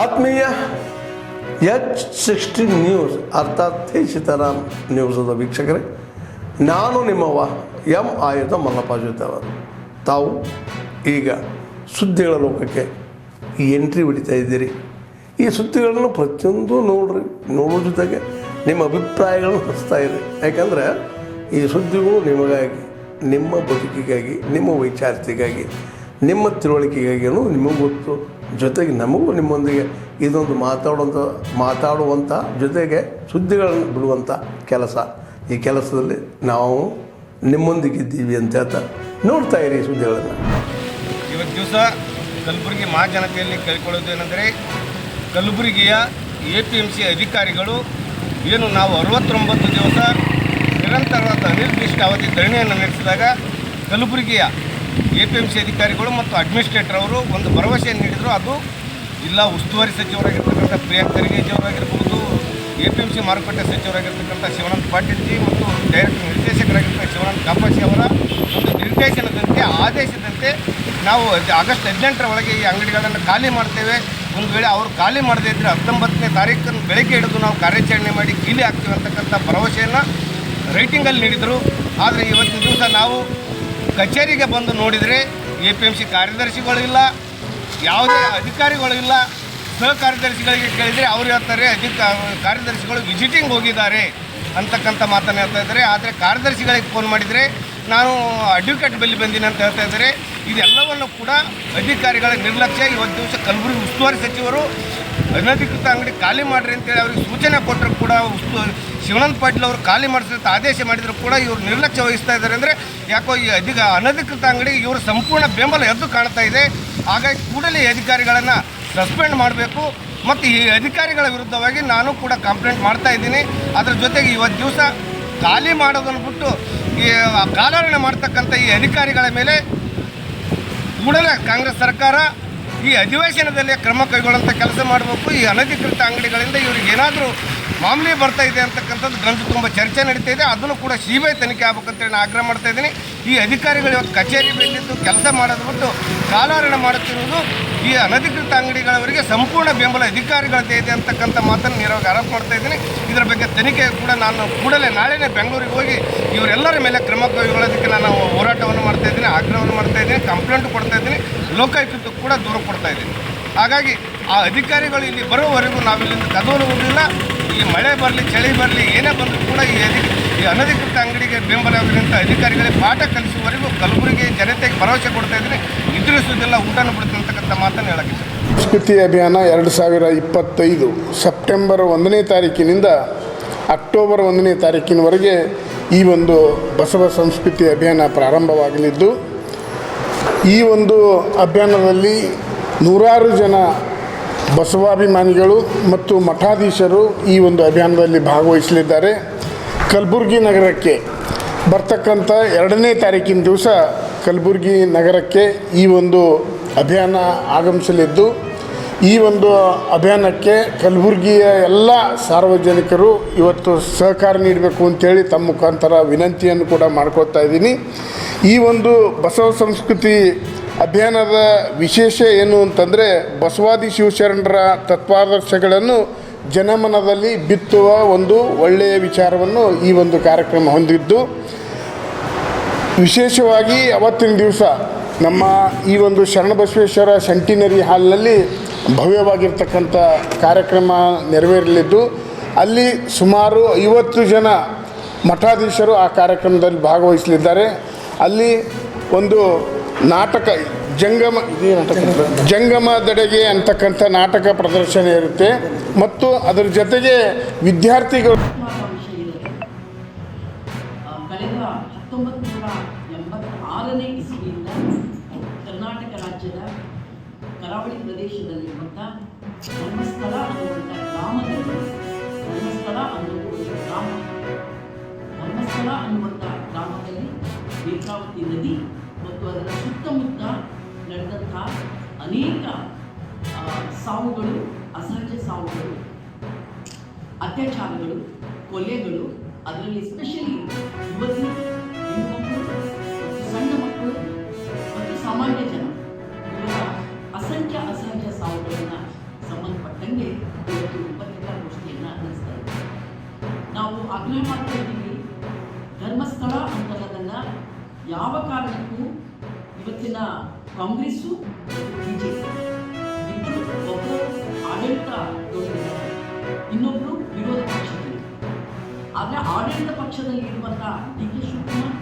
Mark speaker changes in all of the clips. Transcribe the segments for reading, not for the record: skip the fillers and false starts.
Speaker 1: ಆತ್ಮೀಯ H16 news ಅರ್ಥಾತ್ ಸೀತಾರಾಮ್ ನ್ಯೂಸದ ವೀಕ್ಷಕರೇ, ನಾನು ನಿಮ್ಮವ ಎಂ ಆಯುಧ ಮಲ್ಲಪ್ಪ ಜೊತೆವರು. ತಾವು ಈಗ ಸುದ್ದಿಗಳ ಲೋಕಕ್ಕೆ ಎಂಟ್ರಿ ಹೊಡಿತಾ ಇದ್ದೀರಿ. ಈ ಸುದ್ದಿಗಳನ್ನು ಪ್ರತಿಯೊಂದು ನೋಡೋ ಜೊತೆಗೆ ನಿಮ್ಮ ಅಭಿಪ್ರಾಯಗಳನ್ನು ಹಚ್ತಾ ಇರಿ. ಯಾಕಂದರೆ ಈ ಸುದ್ದಿಗಳು ನಿಮಗಾಗಿ, ನಿಮ್ಮ ಬದುಕಿಗಾಗಿ, ನಿಮ್ಮ ವೈಚಾರಿಕೆಗಾಗಿ, ನಿಮ್ಮ ತಿಳುವಳಿಕೆಗಾಗಿಯೂ ನಿಮಗೂ ಗೊತ್ತು. ಜೊತೆಗೆ ನಮಗೂ ನಿಮ್ಮೊಂದಿಗೆ ಇದೊಂದು ಮಾತಾಡುವಂಥ ಜೊತೆಗೆ ಸುದ್ದಿಗಳನ್ನು ಬಿಡುವಂಥ ಕೆಲಸ. ಈ ಕೆಲಸದಲ್ಲಿ ನಾವು ನಿಮ್ಮೊಂದಿಗಿದ್ದೀವಿ ಅಂತ ಹೇಳ್ತಾ ನೋಡ್ತಾ ಇರಿ ಸುದ್ದಿಗಳನ್ನು.
Speaker 2: ಇವತ್ತು ದಿವಸ ಕಲಬುರಗಿ ಮಹಾಜನತೆಯಲ್ಲಿ ಕೇಳಿಕೊಳ್ಳೋದೇನೆಂದರೆ, ಕಲಬುರಗಿಯ APMC ಅಧಿಕಾರಿಗಳು ಏನು ನಾವು 69 ದಿವಸ ನಿರಂತರವಾದ ಅನಿರ್ದಿಷ್ಟ ಅವಧಿ ಧರಣಿಯನ್ನು ನಡೆಸಿದಾಗ ಕಲಬುರಗಿಯ APMC ಅಧಿಕಾರಿಗಳು ಮತ್ತು ಅಡ್ಮಿನಿಸ್ಟ್ರೇಟರ್ ಅವರು ಒಂದು ಭರವಸೆಯನ್ನು ನೀಡಿದರು. ಅದು ಇಲ್ಲ ಉಸ್ತುವಾರಿ ಸಚಿವರಾಗಿರ್ತಕ್ಕಂಥ ಪ್ರಿಯಾಂಕ್ ಖರ್ಗೆಜಿಯವರಾಗಿರ್ಬೋದು, APMC ಮಾರುಕಟ್ಟೆ ಸಚಿವರಾಗಿರ್ತಕ್ಕಂಥ ಶಿವಾನಂದ ಪಾಟೀಲ್ ಜಿ ಮತ್ತು ಡೈರೆಕ್ಟರ್ ನಿರ್ದೇಶಕರಾಗಿರ್ತಕ್ಕಂಥ ಶಿವಾನಂದ ಕಾಪಾಜಿ ಅವರ ಒಂದು ನಿರ್ದೇಶನದಂತೆ, ಆದೇಶದಂತೆ ನಾವು ಆಗಸ್ಟ್ 18ರ ಒಳಗೆ ಈ ಅಂಗಡಿಗಳನ್ನು ಖಾಲಿ ಮಾಡ್ತೇವೆ. ಒಂದು ವೇಳೆ ಅವರು ಖಾಲಿ ಮಾಡದೇ ಇದ್ದರೆ 19ನೇ ತಾರೀಕನ್ನು ಬೆಳಗ್ಗೆ ಹಿಡಿದು ನಾವು ಕಾರ್ಯಾಚರಣೆ ಮಾಡಿ ಕೀಲಿ ಹಾಕ್ತೀವಿ ಅಂತಕ್ಕಂಥ ಭರವಸೆಯನ್ನು ರೈಟಿಂಗಲ್ಲಿ ನೀಡಿದರು. ಆದರೆ ಇವತ್ತಿನ ದಿವಸ ನಾವು ಕಚೇರಿಗೆ ಬಂದು ನೋಡಿದರೆ APMC ಕಾರ್ಯದರ್ಶಿಗಳು ಇಲ್ಲ, ಯಾವುದೇ ಅಧಿಕಾರಿಗಳು ಇಲ್ಲ. ಸಹ ಕಾರ್ಯದರ್ಶಿಗಳಿಗೆ ಕೇಳಿದರೆ ಅವ್ರು ಹೇಳ್ತಾರೆ ಕಾರ್ಯದರ್ಶಿಗಳು ವಿಸಿಟಿಂಗ್ ಹೋಗಿದ್ದಾರೆ ಅಂತಕ್ಕಂಥ ಮಾತನ್ನು ಹೇಳ್ತಾ ಇದ್ದಾರೆ. ಆದರೆ ಕಾರ್ಯದರ್ಶಿಗಳಿಗೆ ಫೋನ್ ಮಾಡಿದರೆ ನಾನು ಅಡ್ವೊಕೇಟ್ ಬಳಿ ಬಂದಿನಿ ಅಂತ ಹೇಳ್ತಾ ಇದ್ದಾರೆ. ಇದೆಲ್ಲವನ್ನು ಕೂಡ ಅಧಿಕಾರಿಗಳ ನಿರ್ಲಕ್ಷ್ಯ. ಇವತ್ತು ದಿವಸ ಕಲಬುರಗಿ ಉಸ್ತುವಾರಿ ಸಚಿವರು ಅನಧಿಕೃತ ಅಂಗಡಿ ಖಾಲಿ ಮಾಡಿರಿ ಅಂತೇಳಿ ಅವ್ರಿಗೆ ಸೂಚನೆ ಕೊಟ್ಟರು ಕೂಡ ಶಿವಾನಂದ ಪಾಟೀಲ್ ಅವರು ಖಾಲಿ ಮಾಡಿಸಿದ ಆದೇಶ ಮಾಡಿದರೂ ಕೂಡ ಇವರು ನಿರ್ಲಕ್ಷ್ಯ ವಹಿಸ್ತಾ ಇದ್ದಾರೆ. ಅಂದರೆ ಯಾಕೋ ಈ ಅನಧಿಕೃತ ಅಂಗಡಿ ಇವರು ಸಂಪೂರ್ಣ ಬೆಂಬಲ ಎದ್ದು ಕಾಣ್ತಾ ಇದೆ. ಹಾಗಾಗಿ ಕೂಡಲೇ ಈ ಅಧಿಕಾರಿಗಳನ್ನು ಸಸ್ಪೆಂಡ್ ಮಾಡಬೇಕು. ಮತ್ತು ಈ ಅಧಿಕಾರಿಗಳ ವಿರುದ್ಧವಾಗಿ ನಾನು ಕೂಡ ಕಂಪ್ಲೇಂಟ್ ಮಾಡ್ತಾ ಇದ್ದೀನಿ. ಅದರ ಜೊತೆಗೆ ಇವತ್ತು ದಿವಸ ಖಾಲಿ ಮಾಡೋದನ್ನು ಬಿಟ್ಟು ಈ ಕಾಲಹರಣ ಮಾಡ್ತಕ್ಕಂಥ ಈ ಅಧಿಕಾರಿಗಳ ಮೇಲೆ ಕೂಡಲೇ ಕಾಂಗ್ರೆಸ್ ಸರ್ಕಾರ ಈ ಅಧಿವೇಶನದಲ್ಲಿ ಕ್ರಮ ಕೈಗೊಳ್ಳುವಂಥ ಕೆಲಸ ಮಾಡಬೇಕು. ಈ ಅನಧಿಕೃತ ಅಂಗಡಿಗಳಿಂದ ಇವ್ರಿಗೆ ಏನಾದರೂ ಮಾಮೂಲಿ ಬರ್ತಾ ಇದೆ ಅಂತಕ್ಕಂಥದ್ದು ಗಂಟು ತುಂಬ ಚರ್ಚೆ ನಡೀತಾ ಇದೆ. ಅದನ್ನು ಕೂಡ CBI ತನಿಖೆ ಆಗ್ಬೇಕಂತೇಳಿ ನಾನು ಆಗ್ರಹ ಮಾಡ್ತಾ ಇದ್ದೀನಿ. ಈ ಅಧಿಕಾರಿಗಳು ಇವತ್ತು ಕಚೇರಿ ಬೆಳೆದಿದ್ದು ಕೆಲಸ ಮಾಡೋದು ಬಿಟ್ಟು ಕಾಲಹರಣ ಮಾಡುತ್ತಿರುವುದು ಈ ಅನಧಿಕೃತ ಅಂಗಡಿಗಳವರಿಗೆ ಸಂಪೂರ್ಣ ಬೆಂಬಲ ಅಧಿಕಾರಿಗಳದ್ದೇ ಇದೆ ಅಂತಕ್ಕಂಥ ಮಾತನ್ನು ನೇರವಾಗಿ ಆರೋಪ ಮಾಡ್ತಾ ಇದ್ದೀನಿ. ಇದರ ಬಗ್ಗೆ ತನಿಖೆ ಕೂಡ ನಾನು ಕೂಡಲೇ ನಾಳೆನೇ ಬೆಂಗಳೂರಿಗೆ ಹೋಗಿ ಇವರೆಲ್ಲರ ಮೇಲೆ ಕ್ರಮ ಕೈಗೊಳ್ಳೋದಕ್ಕೆ ನಾನು ಹೋರಾಟವನ್ನು ಮಾಡ್ತಾ ಇದ್ದೀನಿ, ಆಗ್ರಹವನ್ನು ಮಾಡ್ತಾ ಇದ್ದೀನಿ, ಕಂಪ್ಲೇಂಟ್ ಕೊಡ್ತಾ ಇದ್ದೀನಿ, ಲೋಕಾಯುಕ್ತಕ್ಕೂ ಕೂಡ ದೂರ ಕೊಡ್ತಾ ಇದ್ದೀನಿ. ಹಾಗಾಗಿ ಆ ಅಧಿಕಾರಿಗಳು ಇಲ್ಲಿ ಬರೋವರೆಗೂ ನಾವಿಲ್ಲಿಂದ ಕದೋಲುವುದಿಲ್ಲ. ಈ ಮಳೆ ಬರಲಿ, ಚಳಿ ಬರಲಿ, ಏನೇ ಬಂದರೂ ಕೂಡ ಈ ಅನಧಿಕೃತ ಅಂಗಡಿಗೆ ಬೆಂಬಲವಾಗಿರುವಂಥ ಅಧಿಕಾರಿಗಳಿಗೆ ಪಾಠ ಕಲಿಸುವವರೆಗೂ ಕಲಬುರಗಿ ಜನತೆಗೆ ಭರವಸೆ ಕೊಡ್ತಾ ಇದ್ದೀನಿ. ನಿದ್ರಿಸುವುದಿಲ್ಲ, ಊಟನ ಬಿಡುತ್ತೆ ಅಂತಕ್ಕಂಥ ಮಾತನ್ನು ಹೇಳಕ್ಕೆ ಇಷ್ಟ.
Speaker 3: ಸಂಸ್ಕೃತಿ ಅಭಿಯಾನ 2025 ಸೆಪ್ಟೆಂಬರ್ 1ನೇ ತಾರೀಕಿನಿಂದ ಅಕ್ಟೋಬರ್ 1ನೇ ತಾರೀಕಿನವರೆಗೆ ಈ ಒಂದು ಬಸವ ಸಂಸ್ಕೃತಿ ಅಭಿಯಾನ ಪ್ರಾರಂಭವಾಗಲಿದ್ದು, ಈ ಒಂದು ಅಭಿಯಾನದಲ್ಲಿ ನೂರಾರು ಜನ ಬಸವಾಭಿಮಾನಿಗಳು ಮತ್ತು ಮಠಾಧೀಶರು ಈ ಒಂದು ಅಭಿಯಾನದಲ್ಲಿ ಭಾಗವಹಿಸಲಿದ್ದಾರೆ. ಕಲಬುರಗಿ ನಗರಕ್ಕೆ ಬರ್ತಕ್ಕಂಥ 2ನೇ ತಾರೀಕಿನ ದಿವಸ ಕಲಬುರಗಿ ನಗರಕ್ಕೆ ಈ ಒಂದು ಅಭಿಯಾನ ಆಗಮಿಸಲಿದ್ದು, ಈ ಒಂದು ಅಭಿಯಾನಕ್ಕೆ ಕಲಬುರಗಿಯ ಎಲ್ಲ ಸಾರ್ವಜನಿಕರು ಇವತ್ತು ಸಹಕಾರ ನೀಡಬೇಕು ಅಂತೇಳಿ ತಮ್ಮ ಮುಖಾಂತರ ವಿನಂತಿಯನ್ನು ಕೂಡ ಮಾಡ್ಕೊಳ್ತಾ ಇದ್ದೀನಿ. ಈ ಒಂದು ಬಸವ ಸಂಸ್ಕೃತಿ ಅಭಿಯಾನದ ವಿಶೇಷ ಏನು ಅಂತಂದರೆ, ಬಸವಾದಿ ಶಿವಶರಣರ ತತ್ವಾದರ್ಶಗಳನ್ನು ಜನಮನದಲ್ಲಿ ಬಿತ್ತುವ ಒಂದು ಒಳ್ಳೆಯ ವಿಚಾರವನ್ನು ಈ ಒಂದು ಕಾರ್ಯಕ್ರಮ ಹೊಂದಿದ್ದು, ವಿಶೇಷವಾಗಿ ಅವತ್ತಿನ ದಿವಸ ನಮ್ಮ ಈ ಒಂದು ಶರಣಬಸವೇಶ್ವರ ಸೆಂಟಿನರಿ ಹಾಲ್ನಲ್ಲಿ ಭವ್ಯವಾಗಿರ್ತಕ್ಕಂಥ ಕಾರ್ಯಕ್ರಮ ನೆರವೇರಲಿದ್ದು, ಅಲ್ಲಿ ಸುಮಾರು 50 ಜನ ಮಠಾಧೀಶರು ಆ ಕಾರ್ಯಕ್ರಮದಲ್ಲಿ ಭಾಗವಹಿಸಲಿದ್ದಾರೆ. ಅಲ್ಲಿ ಒಂದು ನಾಟಕ ಜಂಗಮದೆಡೆಗೆ ಅಂತಕ್ಕಂಥ ನಾಟಕ ಪ್ರದರ್ಶನ ಇರುತ್ತೆ. ಮತ್ತು ಅದರ ಜೊತೆಗೆ ವಿದ್ಯಾರ್ಥಿಗಳು
Speaker 4: ಕಳೆದ 1986ನೇ ಇಸ್ವಿಯಿಂದ ಕರ್ನಾಟಕ ರಾಜ್ಯದ ಕರಾವಳಿ ಪ್ರದೇಶದಲ್ಲಿರುವಂಥ ಧರ್ಮಸ್ಥಳ ಅನ್ನುವಂಥ ಗ್ರಾಮದಲ್ಲಿ, ಧರ್ಮಸ್ಥಳ ಅನ್ನುವಂಥ ಗ್ರಾಮದಲ್ಲಿ ನೇತ್ರಾವತಿ ನದಿ ಮತ್ತು ಅದರ ಸುತ್ತಮುತ್ತ ನಡೆದಂಥ ಅನೇಕ ಸಾವುಗಳು, ಅಸಹಜ ಸಾವುಗಳು, ಅತ್ಯಾಚಾರಗಳು, ಕೊಲೆಗಳು, ಅದರಲ್ಲಿ ಎಸ್ಪೆಷಲಿ ಯುವತಿ, ಹೆಣ್ಣುಮಕ್ಕಳು ಮತ್ತು ಸಣ್ಣ ಮಕ್ಕಳು ಮತ್ತು ಸಾಮಾನ್ಯ ಜನ ಇವರ ಅಸಂಖ್ಯ ಅಸಹಜ ಸಾವುಗಳನ್ನು ಸಂಬಂಧಪಟ್ಟ ಸಂಬಂಧಪಟ್ಟಂಗೆ ಇವತ್ತು ಪತ್ರಿಕಾಗೋಷ್ಠಿಯನ್ನು ನಡೆಸ್ತಾ ಇದ್ದೀವಿ. ನಾವು ಆಗ್ರಹ ಮಾಡ್ತಾ ಇದ್ದೀವಿ, ಧರ್ಮಸ್ಥಳ ಅಂತನ್ನೋದನ್ನು ಯಾವ ಕಾರಣಕ್ಕೂ ಇವತ್ತಿನ ಕಾಂಗ್ರೆಸ್ಸು ಮತ್ತು ಬಿಜೆಪಿ ಇಬ್ಬರು ಒಬ್ಬರು ಆಡಳಿತದಲ್ಲಿದ್ದಾರೆ, ಇನ್ನೊಬ್ಬರು ವಿರೋಧ ಪಕ್ಷದಲ್ಲಿ. ಆದರೆ ಆಡಳಿತ ಪಕ್ಷದಲ್ಲಿ ಇರುವಂಥ ಡಿ.ಕೆ. ಶಿವಕುಮಾರ್,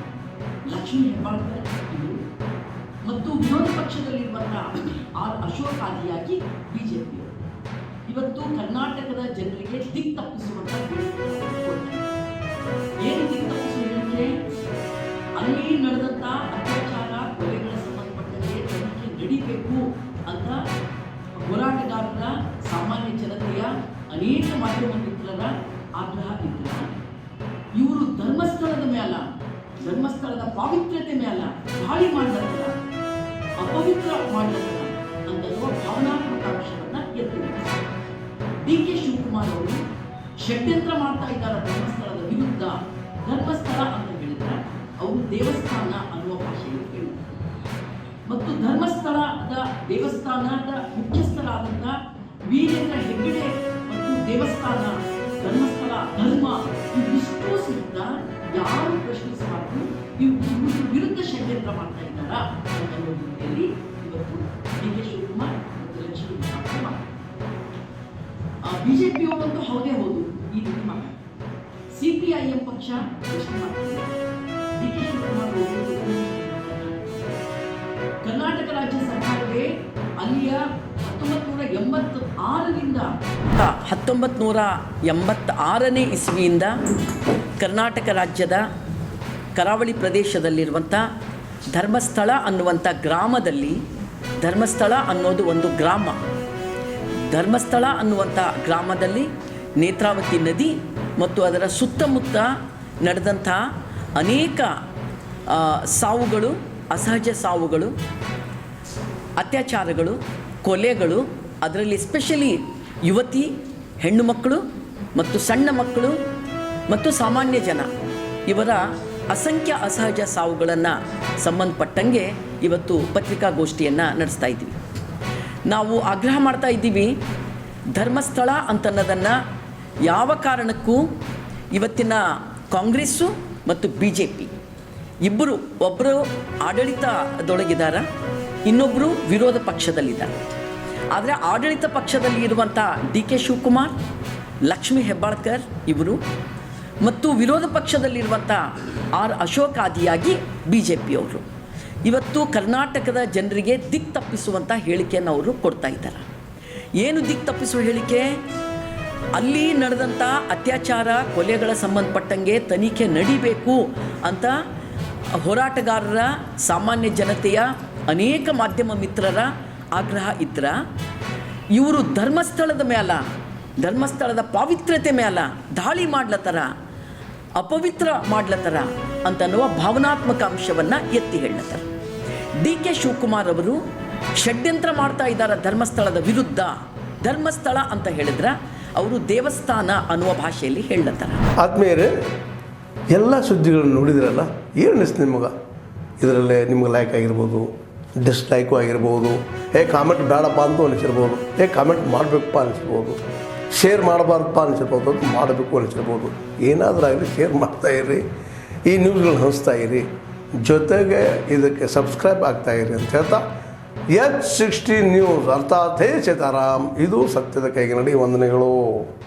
Speaker 4: ಲಕ್ಷ್ಮೀ ಹೆಬ್ಬಾಳ್ಕರ್ ಇವರು ಮತ್ತು ವಿರೋಧ ಪಕ್ಷದಲ್ಲಿರುವಂಥ ಆರ್. ಅಶೋಕ್ ಆದಿಯಾಗಿ ಬಿಜೆಪಿಯವರು ಇವತ್ತು ಕರ್ನಾಟಕದ ಜನರಿಗೆ ದಿಕ್ಕು ತಪ್ಪಿಸುವಂಥ ಏನು ದಿಕ್ಕು ತಪ್ಪಿಸುವ ಹೇಳಿಕೆ, ಅಲ್ಲಿ ನಡೆದಂಥ ಅತ್ಯಾಚಾರ ಕೊಲೆಗಳ ಸಂಬಂಧಪಟ್ಟಂತೆ ತನಿಖೆ ನಡೀಬೇಕು ಅಂತ ಹೋರಾಟಗಾರರ, ಸಾಮಾನ್ಯ ಜನತೆಯ, ಅನೇಕ ಮಾಧ್ಯಮ ಮಿತ್ರರ ಆಗ್ರಹ ಇದ್ದ ಇವರು ಧರ್ಮಸ್ಥಳದ ಮೇಲ, ಧರ್ಮಸ್ಥಳದ ಪಾವಿತ್ರ್ಯತೆ ಮೇಲ ದಾಳಿ ಮಾಡಲತ್ತಲ್ಲ, ಅಪವಿತ್ರ ಮಾಡಲತ್ತಲ್ಲ ಅಂತನ್ನುವ ಭಾವನಾತ್ಮಕ ಅಂಶವನ್ನು ಎತ್ತಿದ್ದಾರೆ. ಡಿ.ಕೆ. ಶಿವಕುಮಾರ್ ಅವರು ಷಡ್ಯಂತ್ರ ಮಾಡ್ತಾ ಇದ್ದಾರೆ ಧರ್ಮಸ್ಥಳದ ವಿರುದ್ಧ. ಧರ್ಮಸ್ಥಳ ಅಂತ ಹೇಳಿದ್ರೆ ಅವರು ದೇವಸ್ಥಾನ ಅನ್ನುವ ಭಾಷೆಯಲ್ಲಿ ಹೇಳಿದ್ದಾರೆ. ಮತ್ತು ಧರ್ಮಸ್ಥಳದ ದೇವಸ್ಥಾನದ ಮುಖ್ಯಸ್ಥರಾದಂಥ ವೀರೇಂದ್ರ ಹೆಗ್ಗಡೆ ಮತ್ತು ದೇವಸ್ಥಾನ, ಧರ್ಮಸ್ಥಳ, ಧರ್ಮ ಇವಿಷ್ಟೂ ಸಹಿತ ಯಾರು ಪ್ರಶ್ನಿಸಬಾರ್ದು, ಇವರು ವಿರುದ್ಧ ಷಡ್ಯಂತ್ರ ಮಾಡ್ತಾ ಇದ್ದಾರಾ ಅನ್ನೋ ರೀತಿಯಲ್ಲಿ ಇವತ್ತು ಡಿ.ಕೆ. ಶಿವಕುಮಾರ್ ಮತ್ತು ಲಕ್ಷ್ಮೀ ಹೆಬ್ಬಾಳ್ಕರ್ ಮಾಡ್ತಾರೆ. ಬಿಜೆಪಿಯವರಂತೂ ಹೌದೇ ಹೌದು ಈ ರೀತಿ ಮಾಡ್ತಾರೆ. CPIM ಪಕ್ಷ ಪ್ರಶ್ನೆ ಮಾಡ್ತಾರೆ, ಡಿ.ಕೆ. ಶಿವಕುಮಾರ್ ಕರ್ನಾಟಕ ರಾಜ್ಯ ಸರ್ಕಾರವೇ ಅಲ್ಲಿಯ 1986ನೇ ಇಸ್ವಿಯಿಂದ ಕರ್ನಾಟಕ ರಾಜ್ಯದ ಕರಾವಳಿ ಪ್ರದೇಶದಲ್ಲಿರುವಂಥ ಧರ್ಮಸ್ಥಳ ಅನ್ನುವಂಥ ಗ್ರಾಮದಲ್ಲಿ, ಧರ್ಮಸ್ಥಳ ಅನ್ನೋದು ಒಂದು ಗ್ರಾಮ, ಧರ್ಮಸ್ಥಳ ಅನ್ನುವಂಥ ಗ್ರಾಮದಲ್ಲಿ ನೇತ್ರಾವತಿ ನದಿ ಮತ್ತು ಅದರ ಸುತ್ತಮುತ್ತ ನಡೆದಂಥ ಅನೇಕ ಸಾವುಗಳು, ಅಸಹಜ ಸಾವುಗಳು, ಅತ್ಯಾಚಾರಗಳು, ಕೊಲೆಗಳು, ಅದರಲ್ಲಿ ಎಸ್ಪೆಷಲಿ ಯುವತಿ, ಹೆಣ್ಣು ಮಕ್ಕಳು ಮತ್ತು ಸಣ್ಣ ಮಕ್ಕಳು ಮತ್ತು ಸಾಮಾನ್ಯ ಜನ ಇವರ ಅಸಂಖ್ಯ ಅಸಹಜ ಸಾವುಗಳನ್ನು ಸಂಬಂಧಪಟ್ಟಂಗೆ ಇವತ್ತು ಪತ್ರಿಕಾಗೋಷ್ಠಿಯನ್ನು ನಡೆಸ್ತಾ ಇದ್ದೀವಿ. ನಾವು ಆಗ್ರಹ ಮಾಡ್ತಾ ಇದ್ದೀವಿ, ಧರ್ಮಸ್ಥಳ ಅಂತನ್ನೋದನ್ನು ಯಾವ ಕಾರಣಕ್ಕೂ ಇವತ್ತಿನ ಕಾಂಗ್ರೆಸ್ಸು ಮತ್ತು BJP ಇಬ್ಬರು, ಒಬ್ಬರು ಆಡಳಿತದೊಳಗಿದ್ದಾರೆ, ಇನ್ನೊಬ್ಬರು ವಿರೋಧ ಪಕ್ಷದಲ್ಲಿದ್ದಾರೆ. ಆದರೆ ಆಡಳಿತ ಪಕ್ಷದಲ್ಲಿ ಇರುವಂಥ ಡಿ.ಕೆ. ಶಿವಕುಮಾರ್, ಲಕ್ಷ್ಮೀ ಹೆಬ್ಬಾಳ್ಕರ್ ಇವರು ಮತ್ತು ವಿರೋಧ ಪಕ್ಷದಲ್ಲಿರುವಂಥ ಆರ್. ಅಶೋಕ್ ಆದಿಯಾಗಿ BJPಯವರು ಇವತ್ತು ಕರ್ನಾಟಕದ ಜನರಿಗೆ ದಿಕ್ಕು ತಪ್ಪಿಸುವಂಥ ಹೇಳಿಕೆಯನ್ನು ಅವರು ಕೊಡ್ತಾ ಇದ್ದಾರೆ. ಏನು ದಿಕ್ಕು ತಪ್ಪಿಸುವ ಹೇಳಿಕೆ? ಅಲ್ಲಿ ನಡೆದಂಥ ಅತ್ಯಾಚಾರ, ಕೊಲೆಗಳ ಸಂಬಂಧಪಟ್ಟಂಗೆ ತನಿಖೆ ನಡಿಬೇಕು ಅಂತ ಹೋರಾಟಗಾರರ, ಸಾಮಾನ್ಯ ಜನತೆಯ, ಅನೇಕ ಮಾಧ್ಯಮ ಮಿತ್ರರ ಆಗ್ರಹ ಇದ್ರ ಇವರು ಧರ್ಮಸ್ಥಳದ ಮೇಲ, ಧರ್ಮಸ್ಥಳದ ಪಾವಿತ್ರ್ಯತೆ ಮೇಲ ದಾಳಿ ಮಾಡ್ಲತ್ತಾರ, ಅಪವಿತ್ರ ಮಾಡ್ಲತ್ತಾರ ಅಂತನ್ನುವ ಭಾವನಾತ್ಮಕ ಅಂಶವನ್ನು ಎತ್ತಿ ಹೇಳತ್ತಾರೆ. ಡಿ.ಕೆ. ಶಿವಕುಮಾರ್ ಅವರು ಷಡ್ಯಂತ್ರ ಮಾಡ್ತಾ ಇದ್ದಾರೆ ಧರ್ಮಸ್ಥಳದ ವಿರುದ್ಧ. ಧರ್ಮಸ್ಥಳ ಅಂತ ಹೇಳಿದ್ರೆ ಅವರು ದೇವಸ್ಥಾನ ಅನ್ನುವ ಭಾಷೆಯಲ್ಲಿ ಹೇಳತ್ತಾರೆ.
Speaker 1: ಆದ್ಮೇಲೆ ಎಲ್ಲ ಸುದ್ದಿಗಳನ್ನು ನೋಡಿದ್ರಲ್ಲ, ಏನು ಅನಿಸ್ತು ನಿಮಗೆ? ಇದರಲ್ಲೇ ನಿಮ್ಗೆ ಲೈಕ್ ಆಗಿರ್ಬೋದು, ಡಿಸ್ಲೈಕು ಆಗಿರ್ಬೋದು, ಕಾಮೆಂಟ್ ಬೇಡಪ್ಪ ಅಂತ ಅನಿಸಿರ್ಬೋದು, ಕಾಮೆಂಟ್ ಮಾಡಬೇಕಪ್ಪ ಅನಿಸಿರ್ಬೋದು, ಶೇರ್ ಮಾಡಬಾರ್ದಪ್ಪ ಅನಿಸಿರ್ಬೋದು, ಅದು ಮಾಡಬೇಕು ಅನಿಸಿರ್ಬೋದು. ಏನಾದರೂ ಆಗಲಿ ಶೇರ್ ಮಾಡ್ತಾಯಿರಿ, ಈ ನ್ಯೂಸ್ಗಳನ್ನ ಹಂಚ್ತಾ ಇರಿ, ಜೊತೆಗೆ ಇದಕ್ಕೆ ಸಬ್ಸ್ಕ್ರೈಬ್ ಆಗ್ತಾಯಿರಿ ಅಂತ ಹೇಳ್ತಾ H16 ನ್ಯೂಸ್ ಅರ್ಥಾತ್ ಹೇ ಸೀತಾರಾಮ್, ಇದು ಸತ್ಯದ ಕೈಗೆ ನಡಿ. ವಂದನೆಗಳು.